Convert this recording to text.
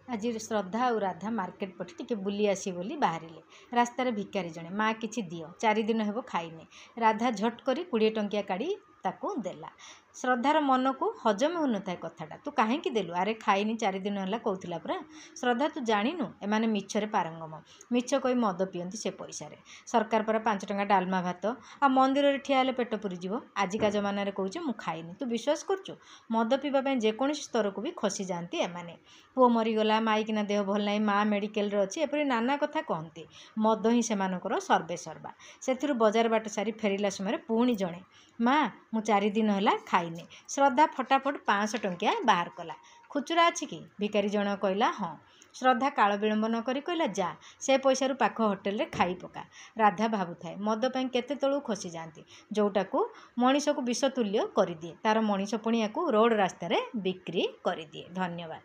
आज श्रद्धा और राधा मार्केट पटे टिके बुली आसी बोली बाहर रास्तार भिकारी जड़े माँ किछि दियो 4 दिन हेब खाइने। राधा झट करी 20 टंकिया काढ़ी ताकू देला। श्रद्धार मन को हजम हो नए कथाटा तू कहीं देलु अरे खाइनी 4 दिन है कहला परा। श्रद्धा तू जानिनु एमाने मिछरे पारंगम मिछ कही मद पियंती से पैसा सरकार पर 5 टंका डालमा भात आ मंदिर में ठिया हेले पेट पुरी जीव आजिका जमाना कहूचे मु खाइनी तू विश्वास करचु। मद पीवा जेकोसी स्तर को भी खसी जाती एमाने पुओ मरीगला माइकिना देह भल ना माँ मेडिकल अच्छी एपरी नाना कथा कहते मद ही सेमानकर सर्वे सर्वा से बजार बाट सारी फेरला समय पुणी जड़े माँ मु 4 दिन है खाइने। श्रद्धा फटाफट 500 टंकिया बाहर कला। खुचुरा अच्छी कि भिकारी जन कहला हाँ। श्रद्धा काल विलंब न करी कहला जा से पैसा पाख होटेल रे खाई पका। राधा भावुए मद पाई केते तलू खसी जाती जोटा को मनीष को विष तुल्य कर दिए तार मनीष पुणी या रोड रास्तार बिक्री कर दिए। धन्यवाद।